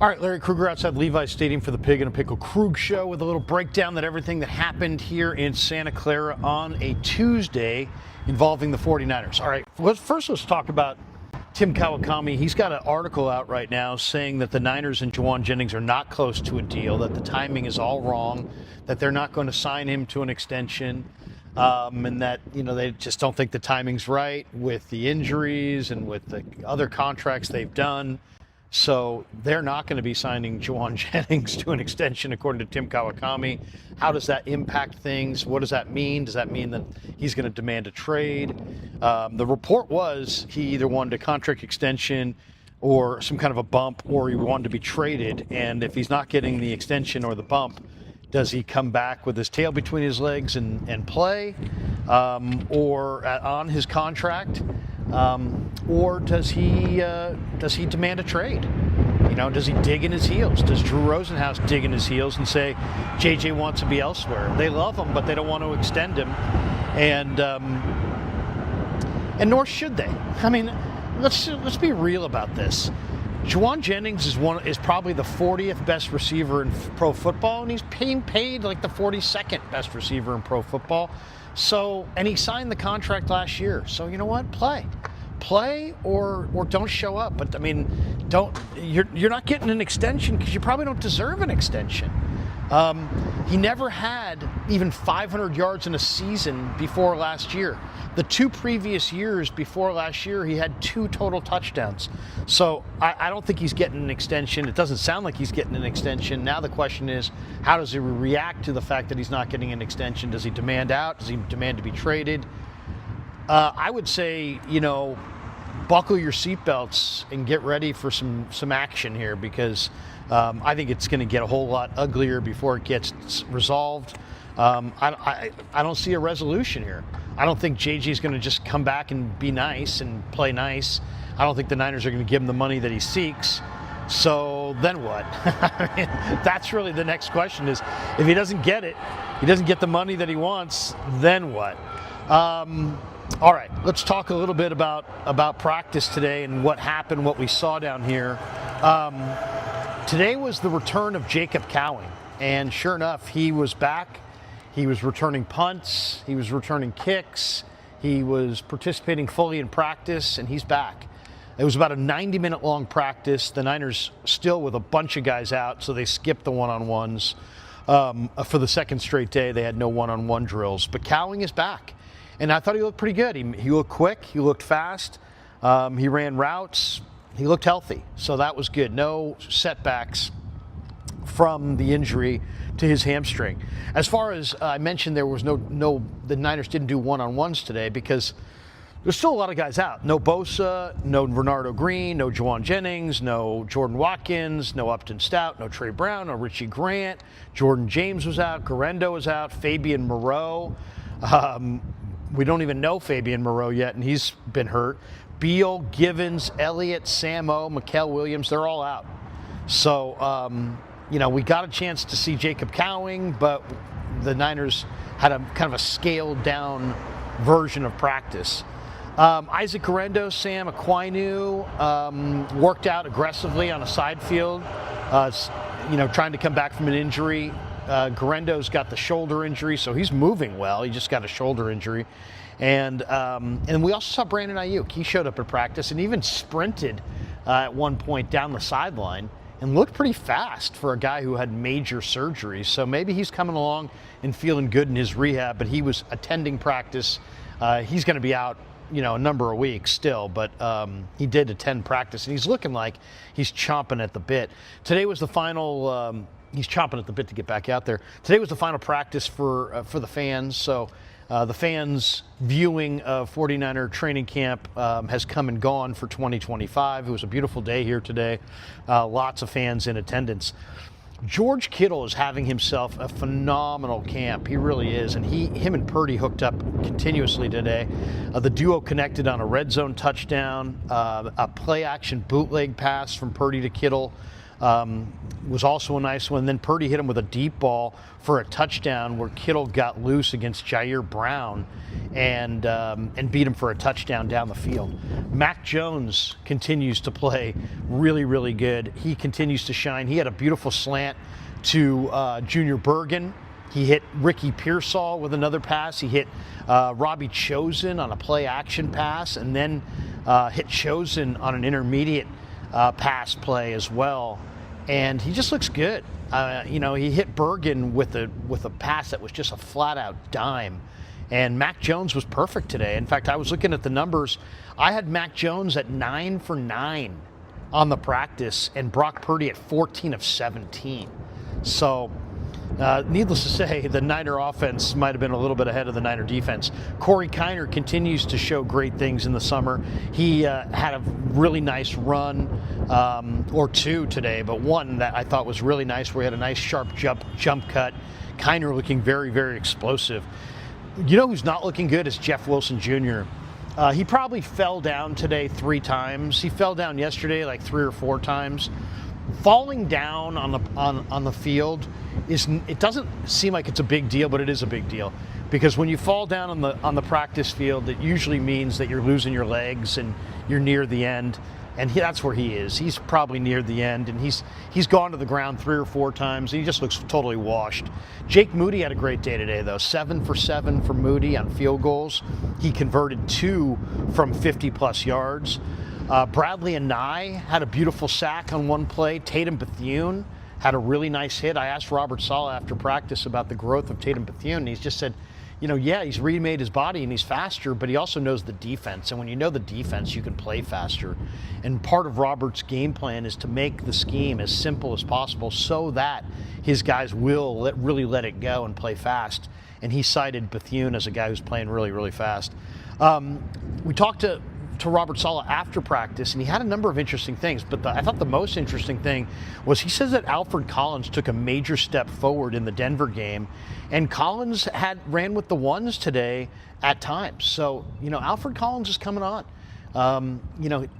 All right, Larry Krueger outside Levi's Stadium for the Pig and a Pickle Krug Show with a little breakdown that everything that happened here in Santa Clara on a Tuesday involving the 49ers. All right, first let's talk about Tim Kawakami. He's got an article out right now saying that the Niners and Jauan Jennings are not close to a deal, that the timing is all wrong, that they're not going to sign him to an extension, and that, they just don't think the timing's right with the injuries and with the other contracts they've done. So they're not going to be signing Jauan Jennings to an extension, according to Tim Kawakami. How does that impact things? What does that mean? Does that mean that he's going to demand a trade? The report was he either wanted a contract extension or some kind of a bump, or he wanted to be traded. And if he's not getting the extension or the bump, does he come back with his tail between his legs and play, or on his contract? Or does he demand a trade? Does he dig in his heels? Does Drew Rosenhaus dig in his heels and say, JJ wants to be elsewhere? They love him, but they don't want to extend him, and nor should they. I mean, let's be real about this. Jauan Jennings is probably the 40th best receiver in pro football, and he's being paid like the 42nd best receiver in pro football. So, and he signed the contract last year. So you know what? Play or don't show up. But I mean, you're not getting an extension because you probably don't deserve an extension. He never had even 500 yards in a season before last year. The 2 previous years before last year, he had 2 total touchdowns. So I don't think he's getting an extension. It doesn't sound like he's getting an extension. Now the question is, how does he react to the fact that he's not getting an extension? Does he demand out? Does he demand to be traded? I would say, buckle your seatbelts and get ready for some action here, because I think it's going to get a whole lot uglier before it gets resolved. I don't see a resolution here. I don't think JG is going to just come back and be nice and play nice. I don't think the Niners are going to give him the money that he seeks. So then what? I mean, that's really the next question is, if he doesn't get it, he doesn't get the money that he wants, then what? All right, let's talk a little bit about practice today and what happened, what we saw down here. Today was the return of Jacob Cowing, and sure enough, he was back. He was returning punts, he was returning kicks, he was participating fully in practice, and he's back. It was about a 90-minute long practice. The Niners still with a bunch of guys out, so they skipped the one-on-ones. For the second straight day, they had no one-on-one drills. But Cowing is back, and I thought he looked pretty good. He looked quick, he looked fast, he ran routes, he looked healthy, so that was good. No setbacks from the injury to his hamstring. As far as I mentioned, there was the Niners didn't do one-on-ones today because there's still a lot of guys out. No Bosa, no Renardo Green, no Jauan Jennings, no Jordan Watkins, no Upton Stout, no Trey Brown, no Richie Grant. Jordan James was out, Garendo was out, Fabian Moreau. We don't even know Fabian Moreau yet, and he's been hurt. Beal, Givens, Elliott, Samo, Mikael Williams, they're all out. So, we got a chance to see Jacob Cowing, but the Niners had a kind of a scaled down version of practice. Isaac Garendo, Sam Aquinu worked out aggressively on a side field, trying to come back from an injury. Garendo's got the shoulder injury, so he's moving well. He just got a shoulder injury. And we also saw Brandon Ayuk. He showed up at practice and even sprinted at one point down the sideline and looked pretty fast for a guy who had major surgeries. So maybe he's coming along and feeling good in his rehab, but he was attending practice. He's going to be out, a number of weeks still, but he did attend practice, and he's looking like he's chomping at the bit. Today was the final, he's chomping at the bit to get back out there. Today was the final practice for the fans, so the fans' viewing of 49er training camp has come and gone for 2025. It was a beautiful day here today. Lots of fans in attendance. George Kittle is having himself a phenomenal camp. He really is, and him and Purdy hooked up continuously today. The duo connected on a red zone touchdown, a play-action bootleg pass from Purdy to Kittle. was also a nice one. And then Purdy hit him with a deep ball for a touchdown where Kittle got loose against Jair Brown and beat him for a touchdown down the field. Mac Jones continues to play really, really good. He continues to shine. He had a beautiful slant to Junior Bergen. He hit Ricky Pearsall with another pass. He hit Robbie Chosen on a play action pass, and then hit Chosen on an intermediate pass play as well. And he just looks good. He hit Bergen with a pass that was just a flat out dime. And Mac Jones was perfect today. In fact, I was looking at the numbers. I had Mac Jones at 9 for 9 on the practice, and Brock Purdy at 14 of 17. So, needless to say, the Niner offense might have been a little bit ahead of the Niner defense. Corey Kiner continues to show great things in the summer. He had a really nice run, or two today, but one that I thought was really nice where he had a nice sharp jump cut. Kiner looking very, very explosive. You know who's not looking good is Jeff Wilson Jr. He probably fell down today 3 times. He fell down yesterday like 3 or 4 times. Falling down on the field it doesn't seem like it's a big deal, but it is a big deal, because when you fall down on the practice field, it usually means that you're losing your legs and you're near the end. And that's where he is. He's probably near the end, and he's gone to the ground 3 or 4 times. And he just looks totally washed. Jake Moody had a great day today, though. 7 for 7 for Moody on field goals. He converted 2 from 50-plus yards. Bradley and Nye had a beautiful sack on one play. Tatum Bethune had a really nice hit. I asked Robert Saleh after practice about the growth of Tatum Bethune, and he's just said, he's remade his body and he's faster, but he also knows the defense. And when you know the defense, you can play faster. And part of Robert's game plan is to make the scheme as simple as possible so that his guys will really let it go and play fast. And he cited Bethune as a guy who's playing really, really fast. We talked to Robert Saleh after practice, and he had a number of interesting things, but I thought the most interesting thing was he says that Alfred Collins took a major step forward in the Denver game, and Collins ran with the ones today at times. So, Alfred Collins is coming on.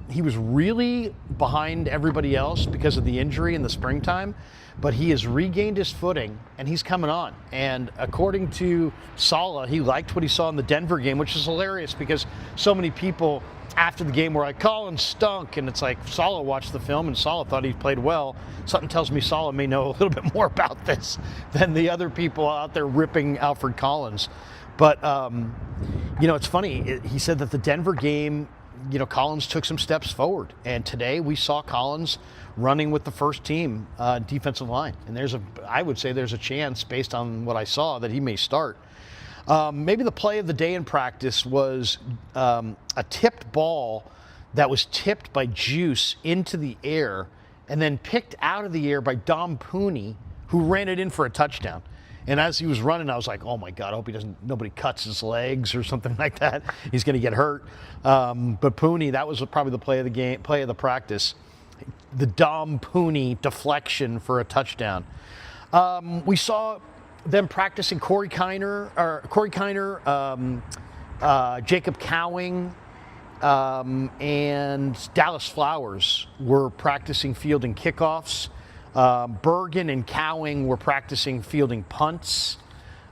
He was really behind everybody else because of the injury in the springtime, but he has regained his footing and he's coming on. And according to Saleh, he liked what he saw in the Denver game, which is hilarious because so many people after the game were like, Collins stunk. And it's like, Saleh watched the film and Saleh thought he played well. Something tells me Saleh may know a little bit more about this than the other people out there ripping Alfred Collins. But, it's funny. He said that the Denver game, Collins took some steps forward. And today we saw Collins running with the first team defensive line. And I would say there's a chance, based on what I saw, that he may start. Maybe the play of the day in practice was a tipped ball that was tipped by Juice into the air and then picked out of the air by Dom Pooney, who ran it in for a touchdown. And as he was running, I was like, oh my God, I hope nobody cuts his legs or something like that. He's going to get hurt. But Pooney, that was probably the play of the practice. The Dom Pooney deflection for a touchdown. We saw them practicing Corey Kiner, Jacob Cowing, and Dallas Flowers were practicing fielding kickoffs. Bergen and Cowing were practicing fielding punts.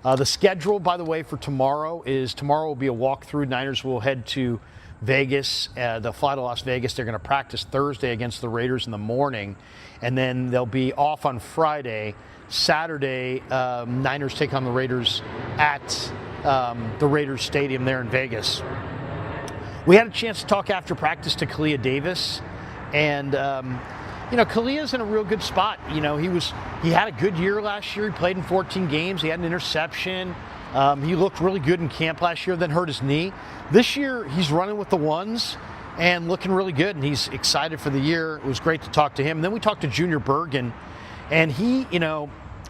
The schedule, by the way, for tomorrow will be a walkthrough. Niners will head to Vegas. They'll fly to Las Vegas. They're going to practice Thursday against the Raiders in the morning, and then they'll be off on Friday. Saturday, Niners take on the Raiders at the Raiders Stadium there in Vegas. We had a chance to talk after practice to Kalia Davis, and Kalia's in a real good spot. He had a good year last year. He played in 14 games. He had an interception. He looked really good in camp last year, then hurt his knee. This year, he's running with the ones and looking really good, and he's excited for the year. It was great to talk to him. And then we talked to Junior Bergen, and he,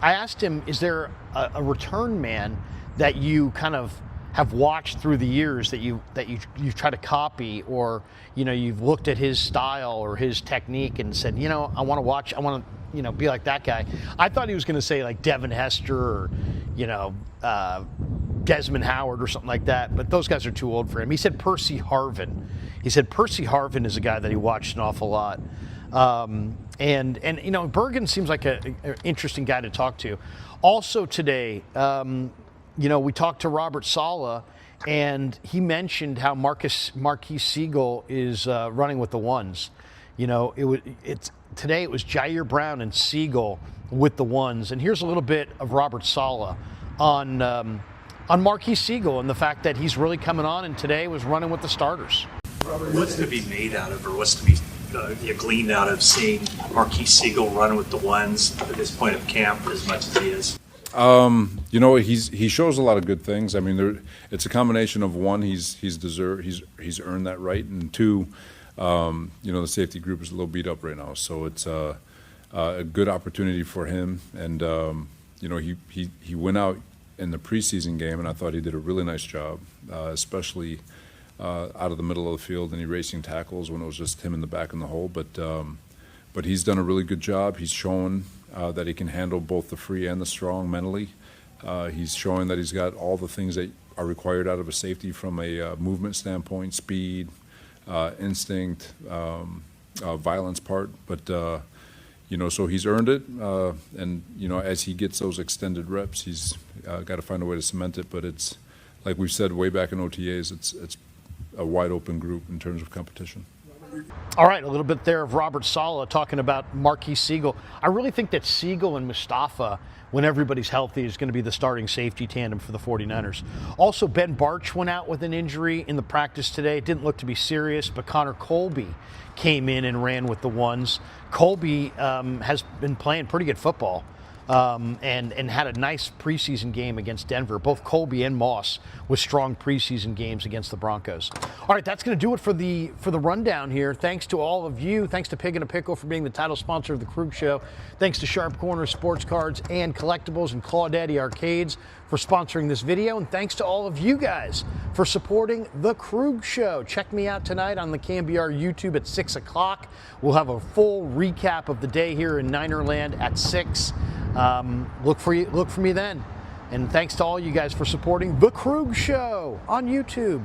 I asked him, is there a return man that you kind of have watched through the years that you try to copy, or you've looked at his style or his technique and said, I want to be like that guy. I thought he was going to say like Devin Hester or Desmond Howard or something like that, but those guys are too old for him. He said Percy Harvin. He said Percy Harvin is a guy that he watched an awful lot. And you know, Bergen seems like an interesting guy to talk to. Also today, you know, we talked to Robert Saleh, and he mentioned how Marquis Siegel is running with the ones. You know, today it was Jair Brown and Siegel with the ones. And here's a little bit of Robert Saleh on Marquis Siegel and the fact that he's really coming on, and today was running with the starters. What's to be made out of, or what's to be gleaned out of seeing Marquis Siegel run with the ones at this point of camp as much as he is? You know, he shows a lot of good things. I mean, it's a combination of one, he's earned that right, and two, you know, the safety group is a little beat up right now, so it's a good opportunity for him. And you know, he went out in the preseason game, and I thought he did a really nice job, especially out of the middle of the field and erasing tackles when it was just him in the back in the hole. But he's done a really good job. He's shown that he can handle both the free and the strong mentally. He's showing that he's got all the things that are required out of a safety from a movement standpoint, speed, instinct, violence part. But you know, so he's earned it, and you know, as he gets those extended reps, he's got to find a way to cement it. But it's like we've said way back in OTAs, it's a wide open group in terms of competition. All right, a little bit there of Robert Saleh talking about Marquis Siegel. I really think that Siegel and Mustafa, when everybody's healthy, is going to be the starting safety tandem for the 49ers. Also, Ben Barch went out with an injury in the practice today. It didn't look to be serious, but Connor Colby came in and ran with the ones. Colby has been playing pretty good football. And had a nice preseason game against Denver. Both Colby and Moss with strong preseason games against the Broncos. All right, that's going to do it for the rundown here. Thanks to all of you. Thanks to Pig and a Pickle for being the title sponsor of the Krug Show. Thanks to Sharp Corner Sports Cards and Collectibles and Claudaddy Arcades for sponsoring this video. And thanks to all of you guys for supporting the Krug Show. Check me out tonight on the KMBR YouTube at 6 o'clock. We'll have a full recap of the day here in Ninerland at 6. Look for me then. And thanks to all you guys for supporting the Krug Show on YouTube.